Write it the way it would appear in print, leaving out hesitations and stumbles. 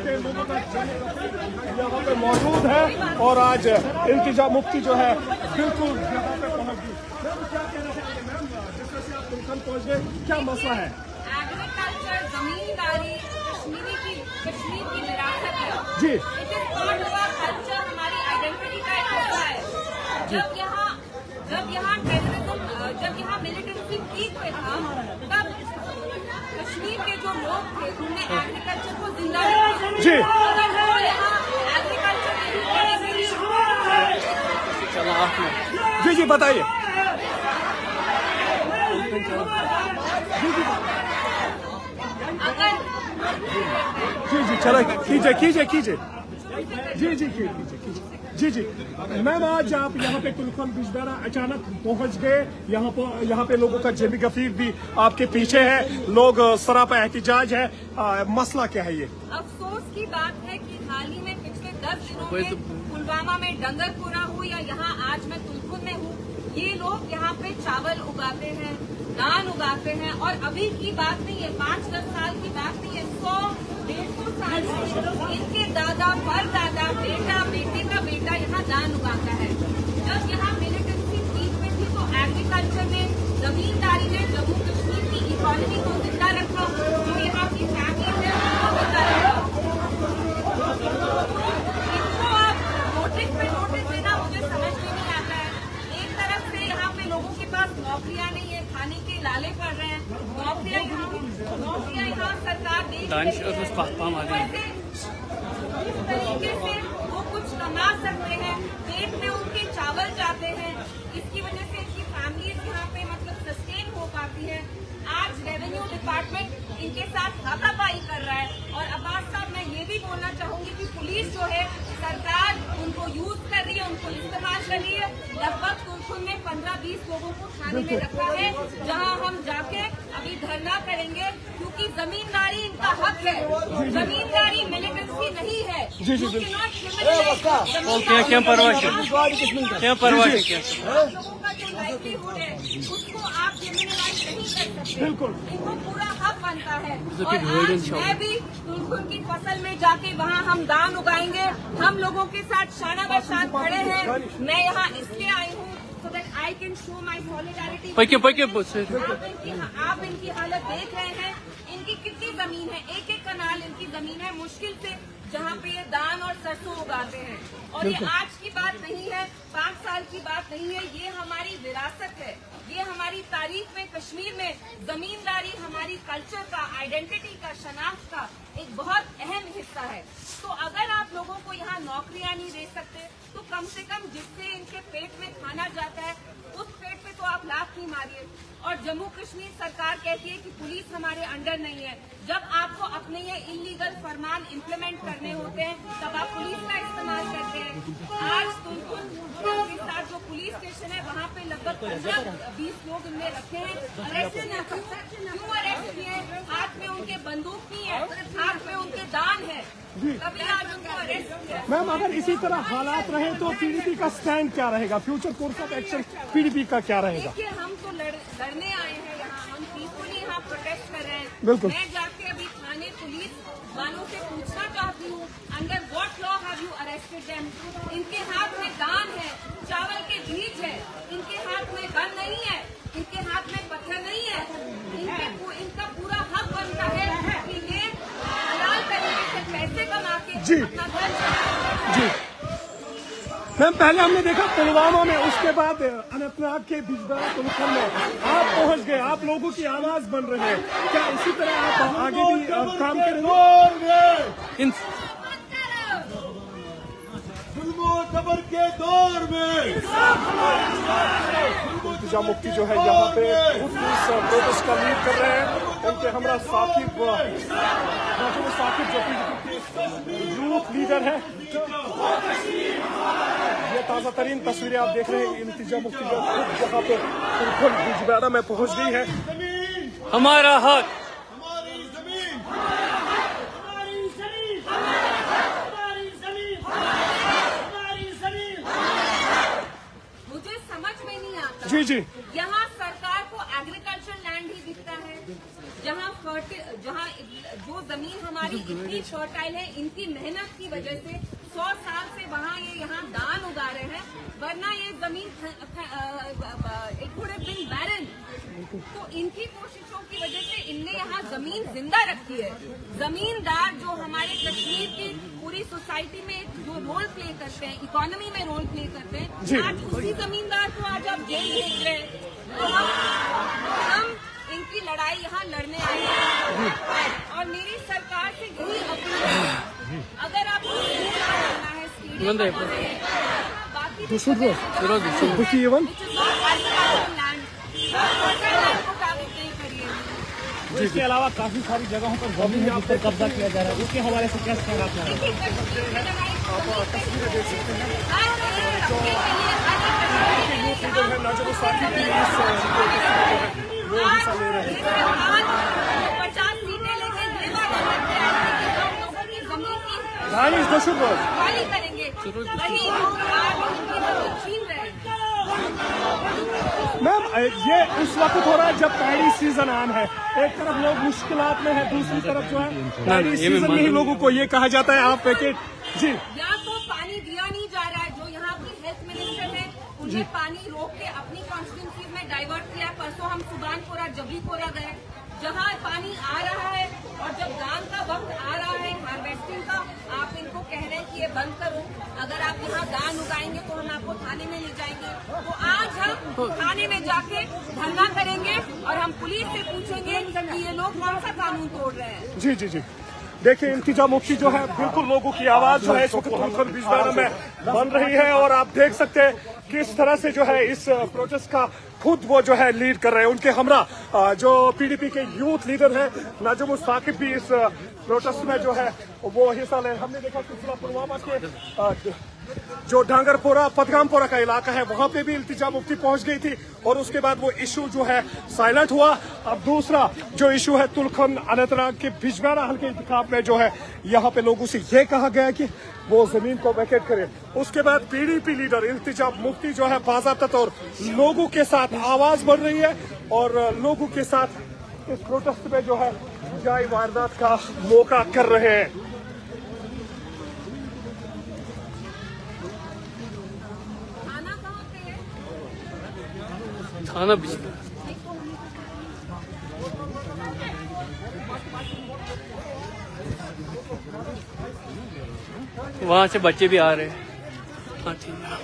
पे लोगों का यहाँ पे मौजूद है और आज इल्तिजा मुफ्ती जो है बिल्कुल यहाँ पे पहुँच गई। मैम क्या कहना चाहेंगे मैम, जिस तरह से आप तुलखन पहुँच गए, क्या मसला है? एग्रीकल्चर, जमींदारी कश्मीर की विरासत है जी। It is part of our culture, हमारी आइडेंटिटी का एक हिस्सा है। जब यहाँ टेररिज्म, जब यहाँ मिलिटेंसी पीक पे था, तब कश्मीर के जो लोग थे उन्होंने एग्रीकल्चर को जिंदा रखा। जी। अगर वो यहाँ एग्रीकल्चर जी जी बताइए। अगर जी जी चलो कीजिए जी जी कीजिए जी जी। मैम आज आप यहाँ पे तुलखन बिजबेहरा अचानक पहुँच गए, यहाँ पे लोगों का जमी गफीर भी आपके पीछे है, लोग सरापा एहतिजाज है, मसला क्या है ये? अफसोस की बात है कि हाल ही में पिछले 10 दिनों में पुलवामा में डंगरपुरा हो या यहाँ आज मैं तुलखुन में हूँ, ये लोग यहाँ पे चावल उगाते हैं, धान उगाते हैं और अभी की बात नहीं है, 5-10 साल की बात नहीं है, 100-150 साल से इनके दादा परदादा बेटा बेटे का बेटा यहाँ धान उगाता है। जब यहाँ मिलिटेंसी पीक में थी तो एग्रीकल्चर ने, जमींदारी ने जम्मू कश्मीर की इकोनॉमी को जिंदा रखा, जो यहाँ की फैमिली है उनको जिंदा रखा। इनको आप नोटिस पे नोटिस देना मुझे समझ में नहीं आता है। एक तरफ से यहाँ पे लोगों के पास नौकरियां नहीं है, खाने के लाले पड़ रहे हैं, नौकरियां यहाँ सरकार दे इस तरीके से वो कुछ कमा सकते हैं, पेट में उनके चावल जाते हैं, इसकी वजह से इनकी फैमिलीज यहाँ पे मतलब सस्टेन हो पाती है। आज रेवेन्यू डिपार्टमेंट इनके साथ हाथापाई कर रहा है और अब्बास साहब मैं ये भी बोलना चाहूंगी कि पुलिस जो है सरकार उनको यूज कर रही है, उनको इस्तेमाल कर रही है। लगभग तुलखुन में 15-20 लोगों को थाने में रखा है, जहां हम जाके अभी धरना करेंगे क्योंकि जमींदारी इनका हक है, जमींदारी मिलिटेंसी नहीं है। क्या परवाह लोगों का जो लाइवलीहुड है उसको आप क्रिमिनलाइज नहीं कर सकते, बिल्कुल इनको पूरा हक बनता है। और आज मैं भी तुलखुन की फसल में जाके वहाँ हम धान उगाएंगे, हम लोगों के साथ शाना ब शान खड़े हैं। मैं यहाँ इसलिए आई हूँ so that I can show my solidarity। आप इनकी हालत देख रहे हैं, इनकी कितनी जमीन है, एक कनाल इनकी जमीन है मुश्किल से, जहाँ पे ये धान और सरसों उगाते हैं। और ये आज की बात नहीं है, 5 साल की बात नहीं है, ये हमारी विरासत है, ये हमारी तारीख में कश्मीर में जमींदारी हमारी कल्चर का, आइडेंटिटी का, शनाख्त का एक बहुत अहम हिस्सा है। तो अगर आप लोगों को यहाँ नौकरियां नहीं दे सकते तो कम से कम जिससे इनके पेट में खाना जाता है उस पेट पे तो आप लात नहीं मारिए। और जम्मू कश्मीर सरकार कहती है कि पुलिस हमारे अंडर नहीं है, जब आपको अपने ये इलीगल फरमान इम्प्लीमेंट करने होते हैं तब आप पुलिस का इस्तेमाल करते हैं। आज तुलखुन के साथ जो पुलिस स्टेशन है वहाँ पे लगभग 15-20 लोग इनमें रखे हैं, अरेस्ट क्यों अरेस्ट किए? हाथ में उनके बंदूक नहीं है, हाथ में उनके दान है, तभी आज उनको अरेस्ट किया। मैम अगर इसी तरह हालात रहे तो पीडीपी का स्टैंड क्या रहेगा, future course of action PDP का क्या रहेगा? देखिए हम तो लड़ने आए हैं यहाँ, हम पीसफुली यहाँ प्रोटेस्ट कर रहे हैं। बिल्कुल। मैं जाके अभी थाने पुलिस वालों से पूछना चाहती हूँ, under what law have you arrested them? इनके हाथ में दान है, चावल के बीज है, इनके हाथ में गन नहीं है, इनके हाथ में पत्थर नहीं है, इनका पूरा हक बनता है कि ये हलाल तरीके से पैसे कमा के जी। अपना घर चलाएं। जी मैम पहले हमने देखा पुलवामा में, उसके बाद अनंतनाग के बिजबेहरा तुलखन में आप पहुंच गए, आप लोगों की आवाज बन रहे हैं, क्या इसी तरह आप आगे भी काम करेंगे? खबर के दौर में इल्तिजा मुफ्ती जो है यहाँ पे उस प्रोटेस्ट का लीड कर रहे हैं, उनके हमरा साकिब जो यूथ लीडर है। ये ताज़ा तरीन तस्वीरें आप देख रहे हैं, इल्तिजा मुफ्ती जो यहाँ पे तुलखुन बिजबेहरा में पहुँच गई है। हमारा हक, हमारी जमीन, मुझे समझ में नहीं आता। जी जी यहाँ सरकार को एग्रीकल्चर लैंड ही दिखता है, जहाँ जो जमीन हमारी इतनी फर्टाइल है, इनकी मेहनत की वजह से 100 साल से वहाँ ये यहाँ धान उगा रहे हैं, वरना ये जमीन इट वुड हैव बीन बैरन। तो इनकी कोशिशों की वजह से इनने यहाँ जमीन जिंदा रखी है। जमींदार जो हमारे कश्मीर की पूरी सोसाइटी में जो रोल प्ले करते हैं, इकोनॉमी में रोल प्ले करते हैं, आज उसी जमींदार को आज आप जेल भेज रहे हैं। तो हम इनकी लड़ाई यहाँ लड़ने आए हैं और मेरी सरकार से यही अपील है, अगर आपको करना है स्टेडियम बाकी को काबिज नहीं करिए। इसके अलावा काफी सारी जगहों पर जमीन यहाँ पर कब्जा किया जा रहा है, उसके हवाले से क्या कहना आप तस्वीरें देख सकते हैं। लीडर है नाज़िम साकी भी वो हिस्सा ले रहे हैं। 50 सीटें लेके जमीन की खाली करेंगे, वही लोग छीन रहे हैं। मैम ये उस वक्त हो रहा है जब पैडी सीजन आन है, एक तरफ लोग मुश्किलात में है, दूसरी तरफ जो है पैडी सीजन में ही लोगों को ये कहा जाता है आप पैकेट जी। यहाँ तो पानी दिया नहीं जा रहा है, जो यहाँ की हेल्थ मिनिस्टर है उन्हें पानी रोक के अपनी कॉन्स्टिट्यूंसी में डाइवर्ट किया। परसों हम सुबानपुरा जबीपुरा गए, जहाँ पानी आ रहा है और जब धान का वक्त आ रहा है हार्वेस्टिंग का, आप इनको कह रहे हैं कि ये बंद करो, अगर आप यहाँ धान उगाएंगे तो हम आपको थाने में ले जाएंगे। तो आज हम थाने में जाके धरना करेंगे और हम पुलिस से पूछेंगे कि ये लोग कौन सा कानून तोड़ रहे हैं। जी जी जी, देखिए इंतजाम मुफ्ती जो है बिल्कुल लोगों की आवाज जो है इस वक्त तुलखन बिजबारा में बन रही है और आप देख सकते हैं किस तरह से जो है इस प्रोटेस्ट का खुद वो जो है लीड कर रहे हैं। उनके हमरा जो पीडीपी के यूथ लीडर है नाज़िम साकिब भी इस प्रोटेस्ट में जो है वो हिस्सा ले। हमने देखा कि पुलवामा के जो डांगरपोरा पदगामपोरा का इलाका है वहां पे भी इल्तिजा मुफ्ती पहुंच गई थी और उसके बाद वो इशू जो है साइलेंट हुआ। अब दूसरा जो इशू है तुलखन अनंतनाग के बिजबारा हल्के इंतखाब में जो है यहाँ पे लोगों से ये कहा गया है कि वो जमीन को वैकेट करें। उसके बाद पीडीपी लीडर इल्तिजा मुफ्ती जो है बाज़ाब्ता तौर लोगों के साथ आवाज बढ़ रही है और लोगों के साथ इस प्रोटेस्ट में जो है जाई वारदात का मौका कर रहे हैं। थाना बिजली वहाँ से बच्चे भी आ रहे हैं। हाँ ठीक है।